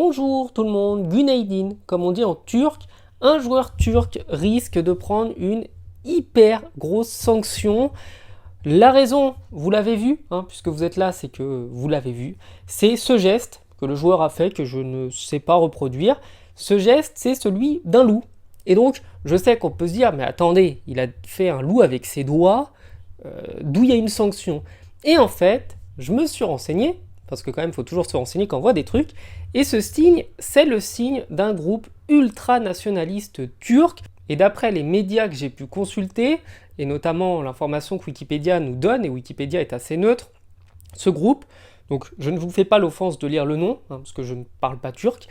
Bonjour tout le monde, Günaydin, comme on dit en turc, un joueur turc risque de prendre une hyper grosse sanction. La raison, vous l'avez vu, puisque vous êtes là, c'est que vous l'avez vu, c'est ce geste que le joueur a fait, que je ne sais pas reproduire. Ce geste, c'est celui d'un loup. Et donc, je sais qu'on peut se dire, mais attendez, il a fait un loup avec ses doigts, d'où il y a une sanction. Et en fait, je me suis renseigné, parce que quand même, il faut toujours se renseigner quand on voit des trucs, et ce signe, c'est le signe d'un groupe ultranationaliste turc. Et d'après les médias que j'ai pu consulter, et notamment l'information que Wikipédia nous donne, et Wikipédia est assez neutre, ce groupe, donc je ne vous fais pas l'offense de lire le nom, parce que je ne parle pas turc,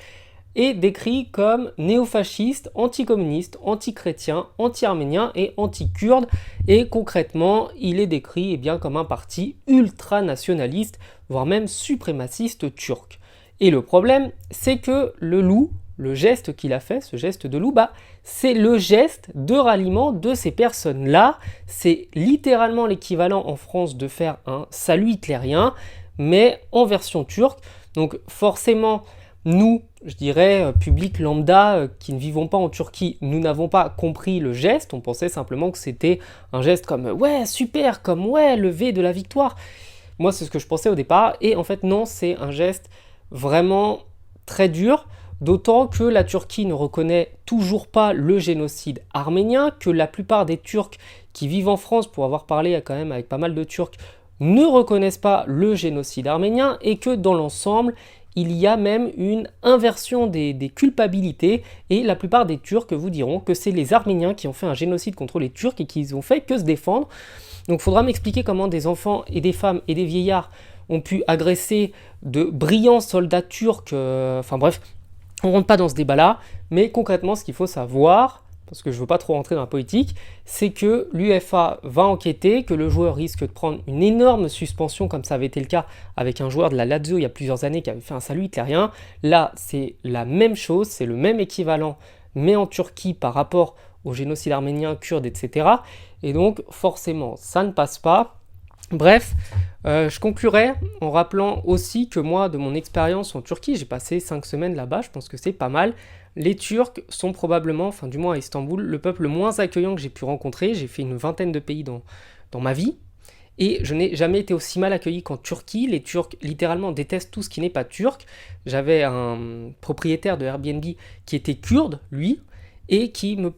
est décrit comme néofasciste, anticommuniste, anti-chrétien, anti-arménien et anti-kurde. Et concrètement, il est décrit comme un parti ultranationaliste, voire même suprémaciste turc. Et le problème, c'est que le loup, le geste qu'il a fait, ce geste de loup, c'est le geste de ralliement de ces personnes-là. C'est littéralement l'équivalent en France de faire un salut hitlérien, mais en version turque. Donc forcément, nous, je dirais, public lambda qui ne vivons pas en Turquie, nous n'avons pas compris le geste. On pensait simplement que c'était un geste comme « ouais, super », comme « ouais, le V de la victoire ». Moi, c'est ce que je pensais au départ. Et en fait, non, c'est un geste vraiment très dur. D'autant que la Turquie ne reconnaît toujours pas le génocide arménien, que la plupart des Turcs qui vivent en France, pour avoir parlé quand même avec pas mal de Turcs, ne reconnaissent pas le génocide arménien et que dans l'ensemble, il y a même une inversion des culpabilités et la plupart des Turcs vous diront que c'est les Arméniens qui ont fait un génocide contre les Turcs et qu'ils ont fait que se défendre. Donc il faudra m'expliquer comment des enfants et des femmes et des vieillards ont pu agresser de brillants soldats turcs, enfin bref, on ne rentre pas dans ce débat-là, mais concrètement ce qu'il faut savoir, parce que je ne veux pas trop rentrer dans la politique, c'est que l'UEFA va enquêter, que le joueur risque de prendre une énorme suspension, comme ça avait été le cas avec un joueur de la Lazio il y a plusieurs années qui avait fait un salut hitlérien. Là, c'est la même chose, c'est le même équivalent, mais en Turquie par rapport au génocide arménien, kurde, etc. Et donc, forcément, ça ne passe pas. Bref, je conclurai en rappelant aussi que moi, de mon expérience en Turquie, j'ai passé 5 semaines là-bas, je pense que c'est pas mal. Les Turcs sont probablement, enfin du moins à Istanbul, le peuple le moins accueillant que j'ai pu rencontrer. J'ai fait une vingtaine de pays dans ma vie. Et je n'ai jamais été aussi mal accueilli qu'en Turquie. Les Turcs, littéralement, détestent tout ce qui n'est pas turc. J'avais un propriétaire de Airbnb qui était kurde, lui, et qui m'a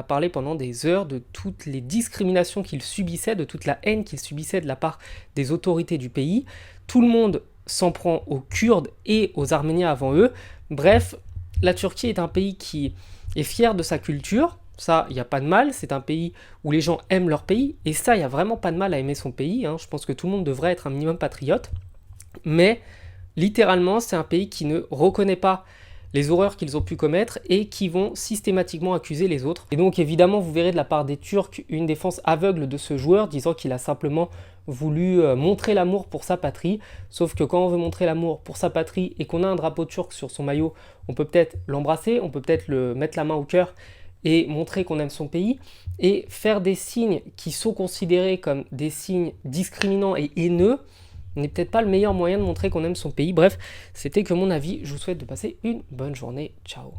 parlé pendant des heures de toutes les discriminations qu'il subissait, de toute la haine qu'il subissait de la part des autorités du pays. Tout le monde s'en prend aux Kurdes et aux Arméniens avant eux. Bref, la Turquie est un pays qui est fier de sa culture. Ça, il n'y a pas de mal. C'est un pays où les gens aiment leur pays. Et ça, il n'y a vraiment pas de mal à aimer son pays. Je pense que tout le monde devrait être un minimum patriote. Mais littéralement, c'est un pays qui ne reconnaît pas les horreurs qu'ils ont pu commettre et qui vont systématiquement accuser les autres. Et donc évidemment, vous verrez de la part des Turcs une défense aveugle de ce joueur, disant qu'il a simplement voulu montrer l'amour pour sa patrie. Sauf que quand on veut montrer l'amour pour sa patrie et qu'on a un drapeau turc sur son maillot, on peut peut-être l'embrasser, on peut peut-être le mettre la main au cœur et montrer qu'on aime son pays, et faire des signes qui sont considérés comme des signes discriminants et haineux n'est peut-être pas le meilleur moyen de montrer qu'on aime son pays. Bref, c'était que mon avis. Je vous souhaite de passer une bonne journée. Ciao.